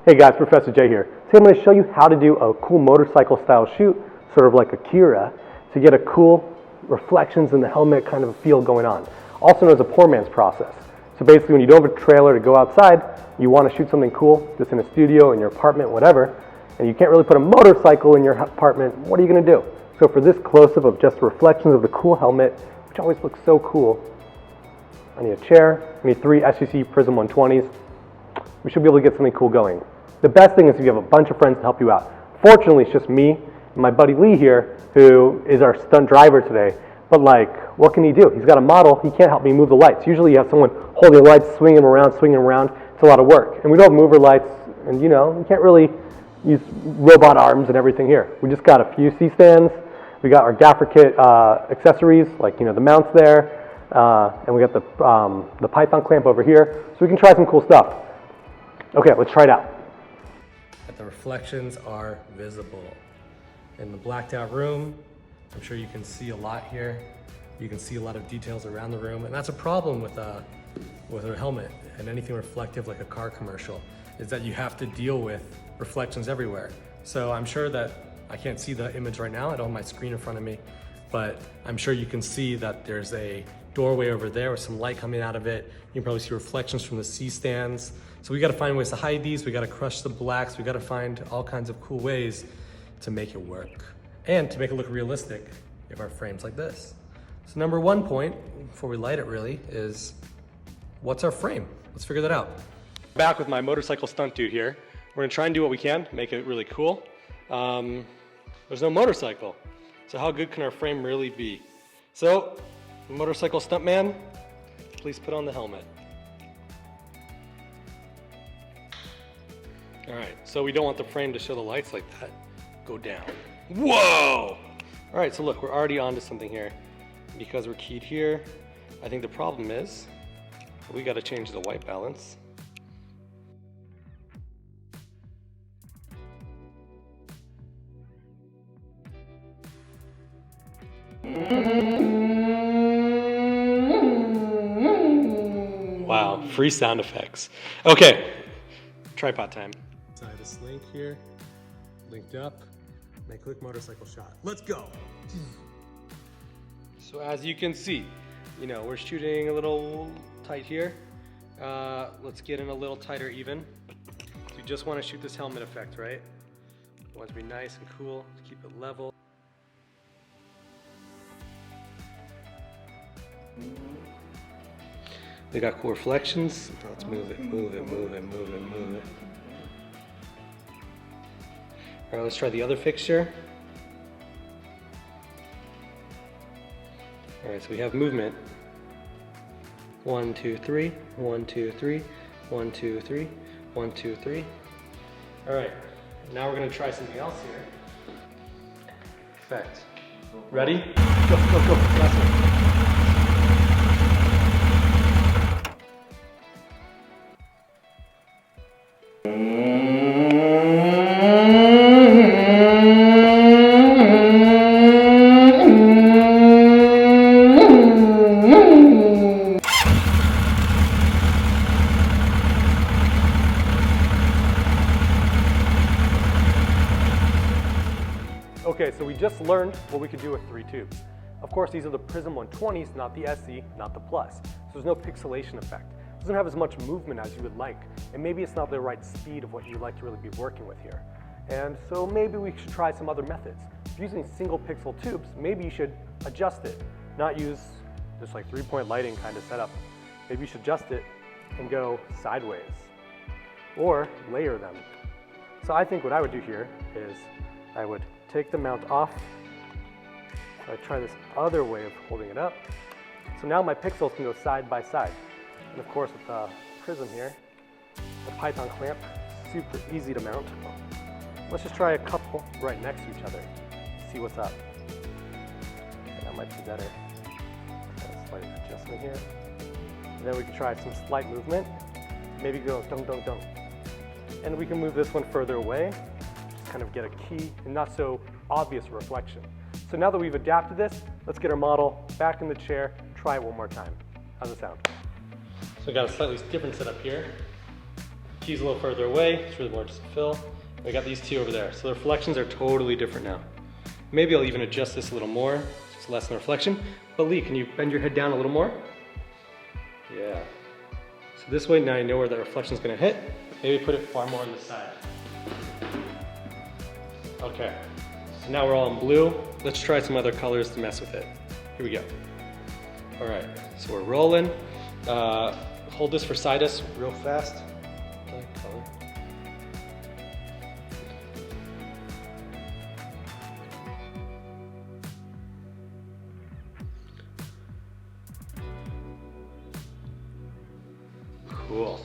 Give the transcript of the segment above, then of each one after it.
Hey guys, Professor J here. Today I'm going to show you how to do a cool motorcycle style shoot, sort of like Akira, to get a cool reflections in the helmet kind of a feel going on. Also known as a poor man's process. So basically when you don't have a trailer to go outside, you want to shoot something cool, just in a studio, in your apartment, whatever, and you can't really put a motorcycle in your apartment, what are you going to do? So for this close-up of just reflections of the cool helmet, which always looks so cool, I need a chair, I need 3 SEC Prism 120s. We should be able to get something cool going. The best thing is if you have a bunch of friends to help you out. Fortunately, it's just me and my buddy Lee here, who is our stunt driver today. But like, what can he do? He's got a model, he can't help me move the lights. Usually you have someone holding the lights, swinging them around. It's a lot of work. And we don't have mover lights, and you can't really use robot arms and everything here. We just got a few C-stands. We got our gaffer kit accessories, like the mounts there, and we got the Python clamp over here, so we can try some cool stuff. Okay, let's try it out. The reflections are visible. In the blacked out room, I'm sure you can see a lot here. You can see a lot of details around the room, and that's a problem with a helmet and anything reflective like a car commercial, is that you have to deal with reflections everywhere. So I'm sure that, I can't see the image right now, I don't have my screen in front of me, but I'm sure you can see that there's a doorway over there with some light coming out of it. You can probably see reflections from the C-stands. So we gotta find ways to hide these, we gotta crush the blacks, we gotta find all kinds of cool ways to make it work and to make it look realistic if our frame's like this. So number one point, before we light it really, is what's our frame? Let's figure that out. Back with my motorcycle stunt dude here. We're gonna try and do what we can, make it really cool. There's no motorcycle, so how good can our frame really be? So, motorcycle stuntman, please put on the helmet. All right, so we don't want the frame to show the lights like that. Go down. Whoa! All right, so look, we're already onto something here. Because we're keyed here, I think the problem is we gotta change the white balance. Wow, free sound effects. Okay, tripod time. So I have this link here, linked up, make a quick motorcycle shot. Let's go. So as you can see, we're shooting a little tight here. Let's get in a little tighter even. So you just want to shoot this helmet effect, right? You want it to be nice and cool, to keep it level. They got cool reflections. Let's move it, move it, move it, move it, move it. All right, let's try the other fixture. All right, so we have movement. 1, 2, 3, 1, 2, 3, 1, 2, 3, 1, 2, 3. All right, now we're gonna try something else here. Effect. Ready? Go, go, go, last one. Okay, so we just learned what we could do with 3 tubes. Of course, these are the Prism 120s, not the SE, not the Plus. So there's no pixelation effect. It doesn't have as much movement as you would like, and maybe it's not the right speed of what you'd like to really be working with here. And so maybe we should try some other methods. If you're using single pixel tubes, maybe you should adjust it, not use this like 3-point lighting kind of setup. Maybe you should adjust it and go sideways, or layer them. So I think what I would do here is I would take the mount off. So I try this other way of holding it up. So now my pixels can go side by side. And of course with the Prism here, the Python clamp, super easy to mount. Let's just try a couple right next to each other. See what's up. Okay, that might be better. A slight adjustment here. And then we can try some slight movement. Maybe go dunk, dunk, dunk. And we can move this one further away. Just kind of get a key and not so obvious reflection. So now that we've adapted this, let's get our model back in the chair, try it one more time. How's it sound? So we got a slightly different setup here. key's a little further away, it's really more just a fill. We got these two over there. So the reflections are totally different now. Maybe I'll even adjust this a little more, just less than reflection. But Lee, can you bend your head down a little more? Yeah. So this way now you know where the reflection's gonna hit. Maybe put it far more on the side. Okay, so now we're all in blue. Let's try some other colors to mess with it. Here we go. All right, so we're rolling. Hold this for side us real fast. Okay, color. Cool.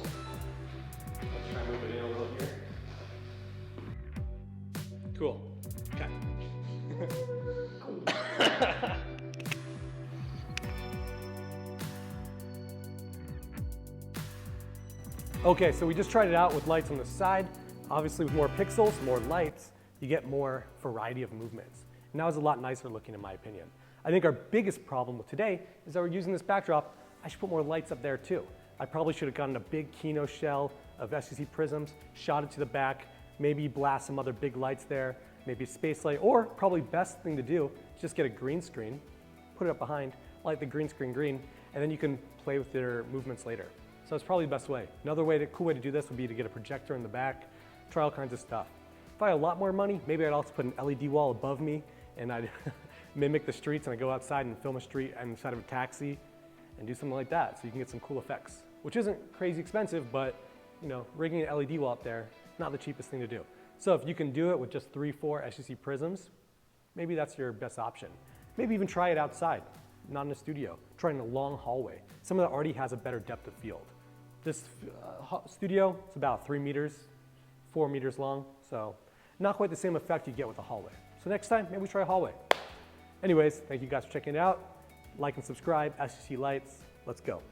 Let's try and move it in a little here. Cool. Okay. Okay, so we just tried it out with lights on the side. Obviously with more pixels, more lights, you get more variety of movements. And that was a lot nicer looking in my opinion. I think our biggest problem with today is that we're using this backdrop. I should put more lights up there too. I probably should have gotten a big Kino shell of SCC prisms, shot it to the back, maybe blast some other big lights there, maybe a space light, or probably best thing to do is just get a green screen, put it up behind, light the green screen green, and then you can play with your movements later. So it's probably the best way. Another way, cool way to do this would be to get a projector in the back, try all kinds of stuff. If I had a lot more money, maybe I'd also put an LED wall above me and I'd mimic the streets and I'd go outside and film a street inside of a taxi and do something like that so you can get some cool effects, which isn't crazy expensive, but you know, rigging an LED wall up there, not the cheapest thing to do. So if you can do it with just 3-4 SCC prisms, maybe that's your best option. Maybe even try it outside, not in a studio. Try in a long hallway. Some of that already has a better depth of field. This studio, it's about 3 meters, 4 meters long, so not quite the same effect you get with a hallway. So next time, maybe try a hallway. Anyways, thank you guys for checking it out. Like and subscribe, SCC Lights, let's go.